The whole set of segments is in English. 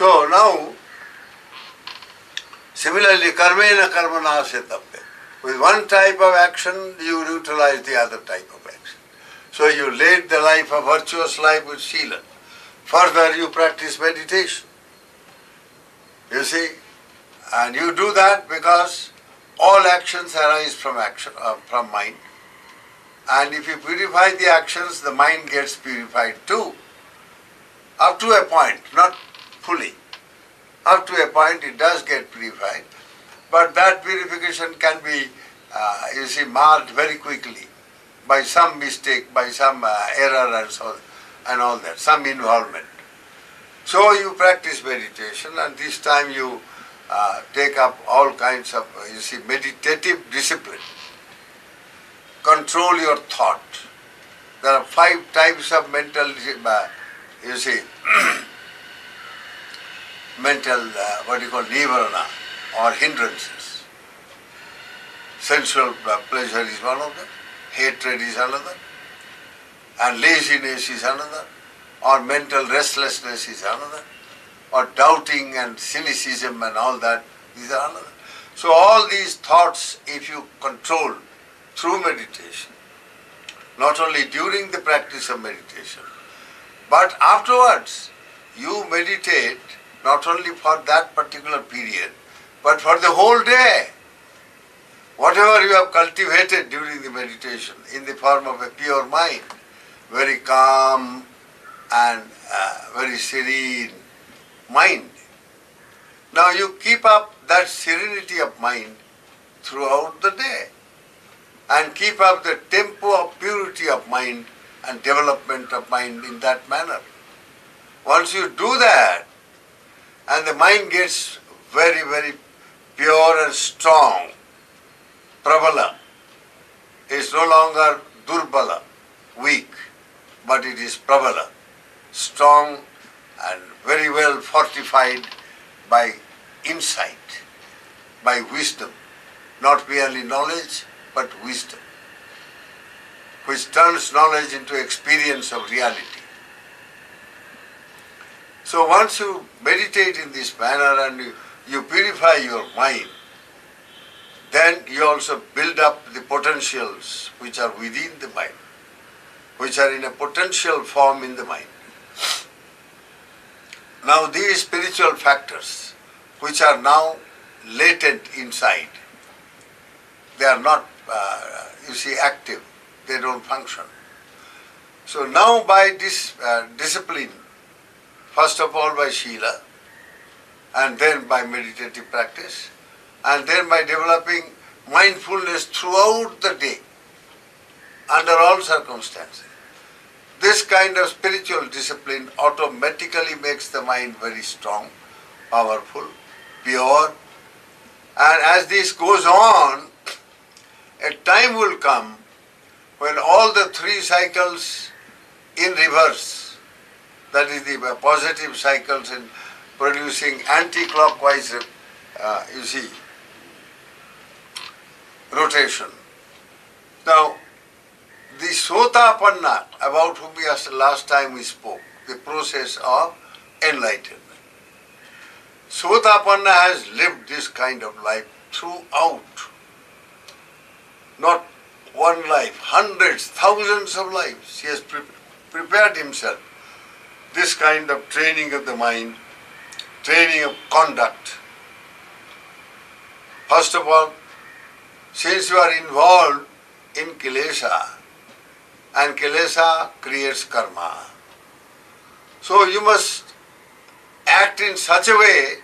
So now, similarly, karmena karmana setapte. With one type of action, you neutralize the other type of action. So you lead the life, a virtuous life with Sila. Further, you practice meditation. You see, and you do that because all actions arise from from mind. And if you purify the actions, the mind gets purified too. Up to a point, not fully. Up to a point it does get purified. But that purification can be, marred very quickly by some mistake, by some error and all that, some involvement. So you practice meditation, and this time you take up all kinds of, meditative discipline. Control your thought. There are 5 types of mental, mental, nivarana or hindrances. Sensual pleasure is one of them, hatred is another, and laziness is another, or mental restlessness is another, or doubting and cynicism and all that, these are another. So all these thoughts, if you control through meditation, not only during the practice of meditation, but afterwards, you meditate not only for that particular period, but for the whole day. Whatever you have cultivated during the meditation in the form of a pure mind, very calm and very serene mind. Now you keep up that serenity of mind throughout the day and keep up the tempo of purity of mind and development of mind in that manner. Once you do that, and the mind gets very, very pure and strong, prabala, is no longer durbala, weak, but it is prabala, strong and very well fortified by insight, by wisdom, not merely knowledge, but wisdom, which turns knowledge into experience of reality. So once you meditate in this manner and you purify your mind, then you also build up the potentials which are within the mind, which are in a potential form in the mind. Now these spiritual factors, which are now latent inside, they are not, active, they don't function. So now by this discipline, first of all by Shila, and then by meditative practice, and then by developing mindfulness throughout the day, under all circumstances. This kind of spiritual discipline automatically makes the mind very strong, powerful, pure, and as this goes on, a time will come when all the 3 cycles in reverse, that is the positive cycles in producing anti-clockwise, rotation. Now, the Sotapanna, about whom last time we spoke, the process of enlightenment. Sotapanna has lived this kind of life throughout. Not one life, hundreds, thousands of lives. He has prepared himself. This kind of training of the mind, training of conduct. First of all, since you are involved in kilesa, and kilesa creates karma, so you must act in such a way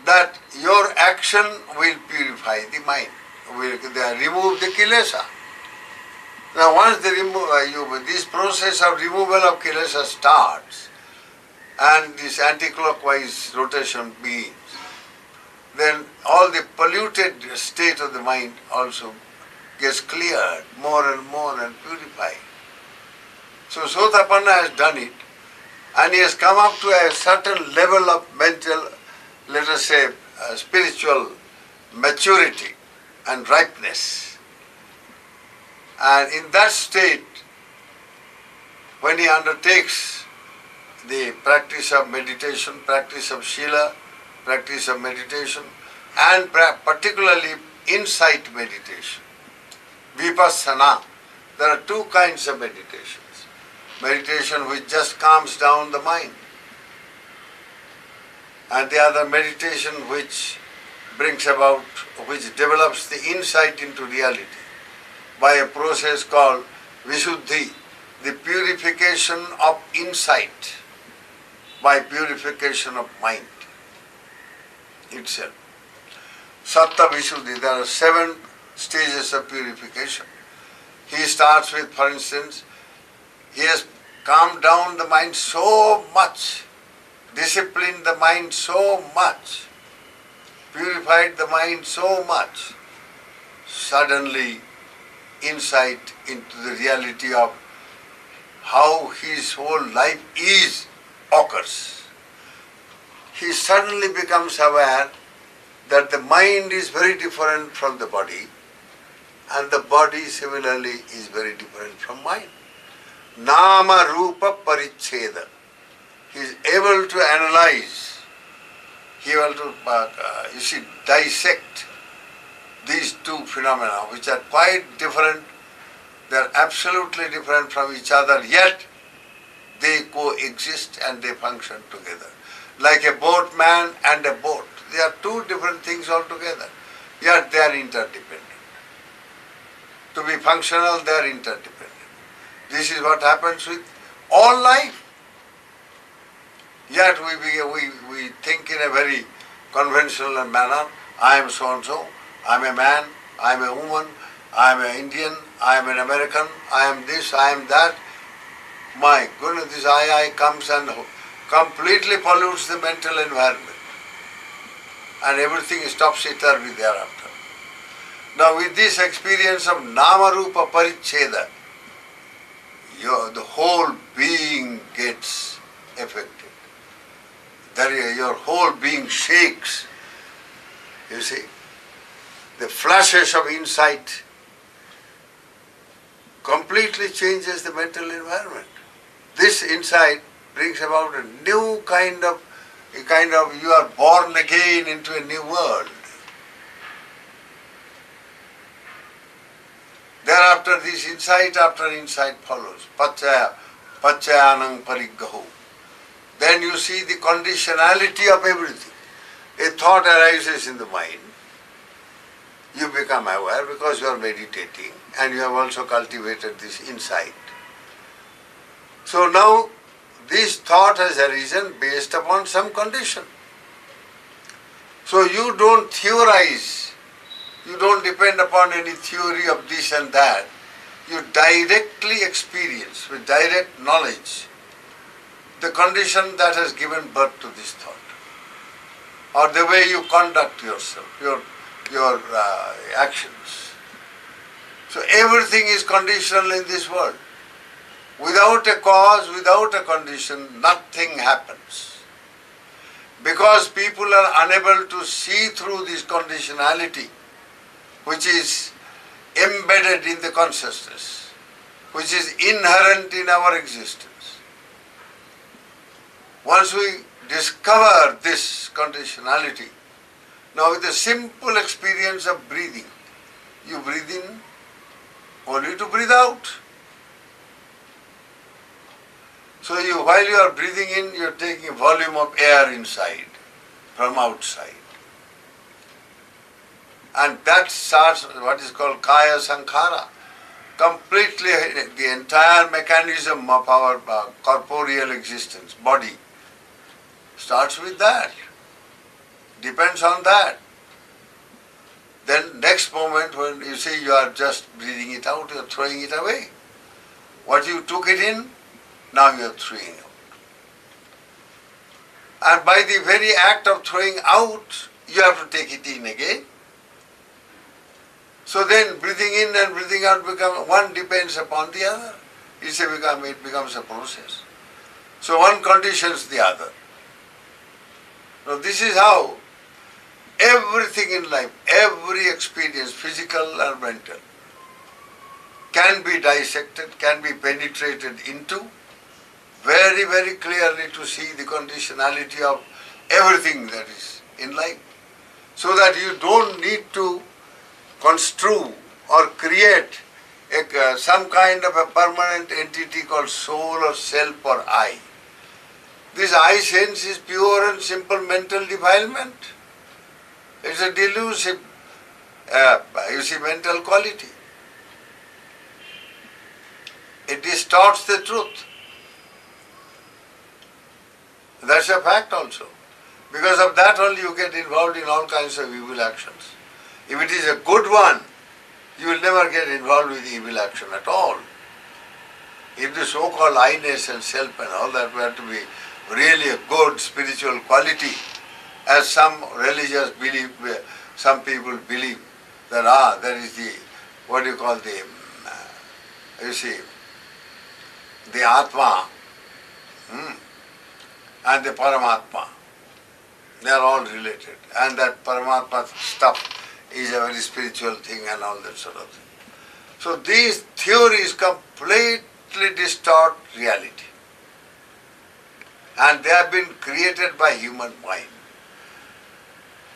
that your action will purify the mind, will remove the kilesa. Now once this process of removal of kilesa starts, and this anti-clockwise rotation begins, then all the polluted state of the mind also gets cleared more and purified. So Sotapanna has done it, and he has come up to a certain level of mental, let us say, spiritual maturity and ripeness. And in that state, when he undertakes the practice of meditation, practice of Shila, practice of meditation, and particularly insight meditation, Vipassana. There are two kinds of meditations. Meditation which just calms down the mind, and the other meditation which brings about, which develops the insight into reality by a process called Visuddhi, the purification of insight by purification of mind itself. Sattva Visuddhi, there are 7 stages of purification. He starts with, for instance, he has calmed down the mind so much, disciplined the mind so much, purified the mind so much, suddenly insight into the reality of how his whole life is occurs. He suddenly becomes aware that the mind is very different from the body, and the body similarly is very different from mind. Nama Rupa Paricheda. He is able to analyze, he is able to dissect these two phenomena which are quite different. They are absolutely different from each other, yet they coexist and they function together. Like a boatman and a boat. They are two different things altogether, yet they are interdependent. To be functional, they are interdependent. This is what happens with all life. Yet we think in a very conventional manner. I am so and so, I am a man, I am a woman, I am an Indian, I am an American, I am this, I am that. My goodness, this I comes and completely pollutes the mental environment. And everything is topsy-turvy thereafter. Now with this experience of Nama-Rupa Paricheda, the whole being gets affected. Your whole being shakes. You see, the flashes of insight completely changes the mental environment. This insight brings about a new kind of, you are born again into a new world. Thereafter this insight after insight follows. Pachayanang pariggahu. Then you see the conditionality of everything. A thought arises in the mind. You become aware because you are meditating and you have also cultivated this insight. So now this thought has arisen based upon some condition. So you don't theorize. You don't depend upon any theory of this and that. You directly experience with direct knowledge the condition that has given birth to this thought, or the way you conduct yourself, your actions. So everything is conditional in this world. Without a cause, without a condition, nothing happens. Because people are unable to see through this conditionality, which is embedded in the consciousness, which is inherent in our existence. Once we discover this conditionality, now with the simple experience of breathing, you breathe in only to breathe out. So while you are breathing in, you are taking a volume of air inside, from outside. And that starts what is called Kaya Sankhara. Completely the entire mechanism of our corporeal existence, body, starts with that. Depends on that. Then next moment when you see you are just breathing it out, you are throwing it away. What you took it in, now you are throwing out. And by the very act of throwing out, you have to take it in again. So then breathing in and breathing out one depends upon the other. It becomes a process. So one conditions the other. Now this is how everything in life, every experience, physical or mental, can be dissected, can be penetrated into, very, very clearly to see the conditionality of everything that is in life, so that you don't need to construe or create some kind of a permanent entity called soul or self or I. This I sense is pure and simple mental defilement. It's a delusive, mental quality. It distorts the truth. That's a fact also. Because of that only you get involved in all kinds of evil actions. If it is a good one, you will never get involved with evil action at all. If the so-called I-ness and self and all that were to be really a good spiritual quality, as some religious believe, some people believe that there is the, what do you call the, the Atma and the Paramatma. They are all related. And that Paramatma stuff is a very spiritual thing and all that sort of thing. So these theories completely distort reality. And they have been created by human mind.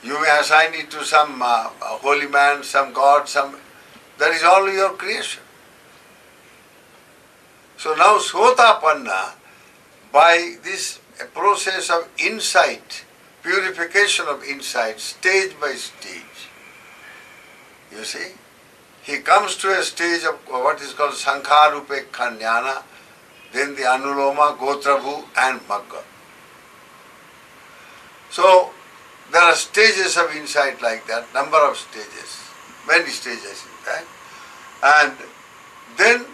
You may assign it to some holy man, some god, that is all your creation. So now Sotapanna, by this process of insight, purification of insight, stage by stage, you see, he comes to a stage of what is called Sankharupekha Jnana, then the Anuloma, Gotrabhu and Magga. So there are stages of insight like that, number of stages, many stages in fact, and then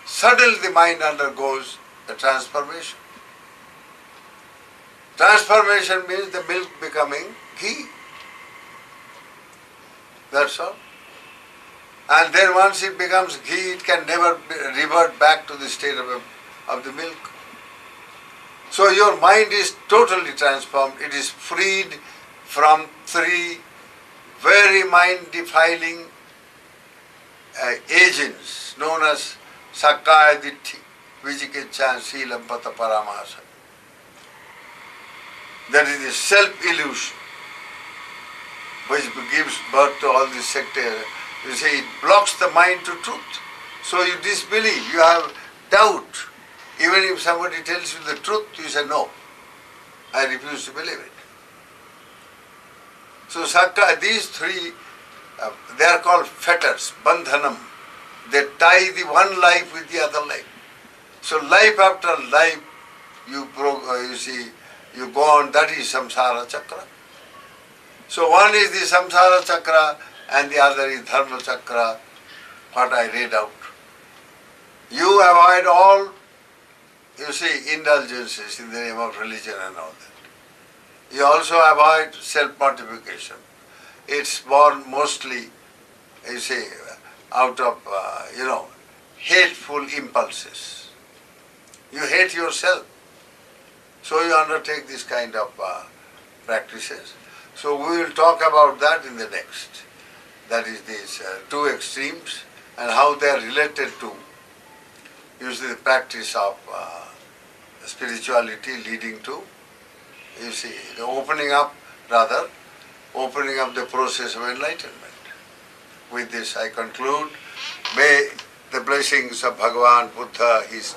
suddenly the mind undergoes a transformation. Transformation means the milk becoming ghee. That's all. And then once it becomes ghee, it can never revert back to the state of the milk. So your mind is totally transformed. It is freed from three very mind-defiling agents known as Sakkaya Ditthi, Vijikiccha, Silam, Pata, Paramasa. That is the self-illusion which gives birth to all these sectarian. You see, it blocks the mind to truth. So you disbelieve, you have doubt. Even if somebody tells you the truth, you say, no, I refuse to believe it. So these three, they are called fetters, bandhanam. They tie the one life with the other life. So life after life, you go on, that is samsara chakra. So one is the samsara chakra and the other is dharma chakra, what I read out. You avoid all, indulgences in the name of religion and all that. You also avoid self-mortification. It's born mostly, out of, hateful impulses. You hate yourself. So you undertake this kind of practices. So we will talk about that in the next. That is these two extremes and how they are related to the practice of spirituality leading to, the opening up the process of enlightenment. With this I conclude. May the blessings of Bhagavan Buddha, his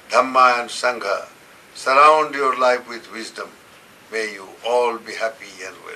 Dhamma and Sangha surround your life with wisdom. May you all be happy and well.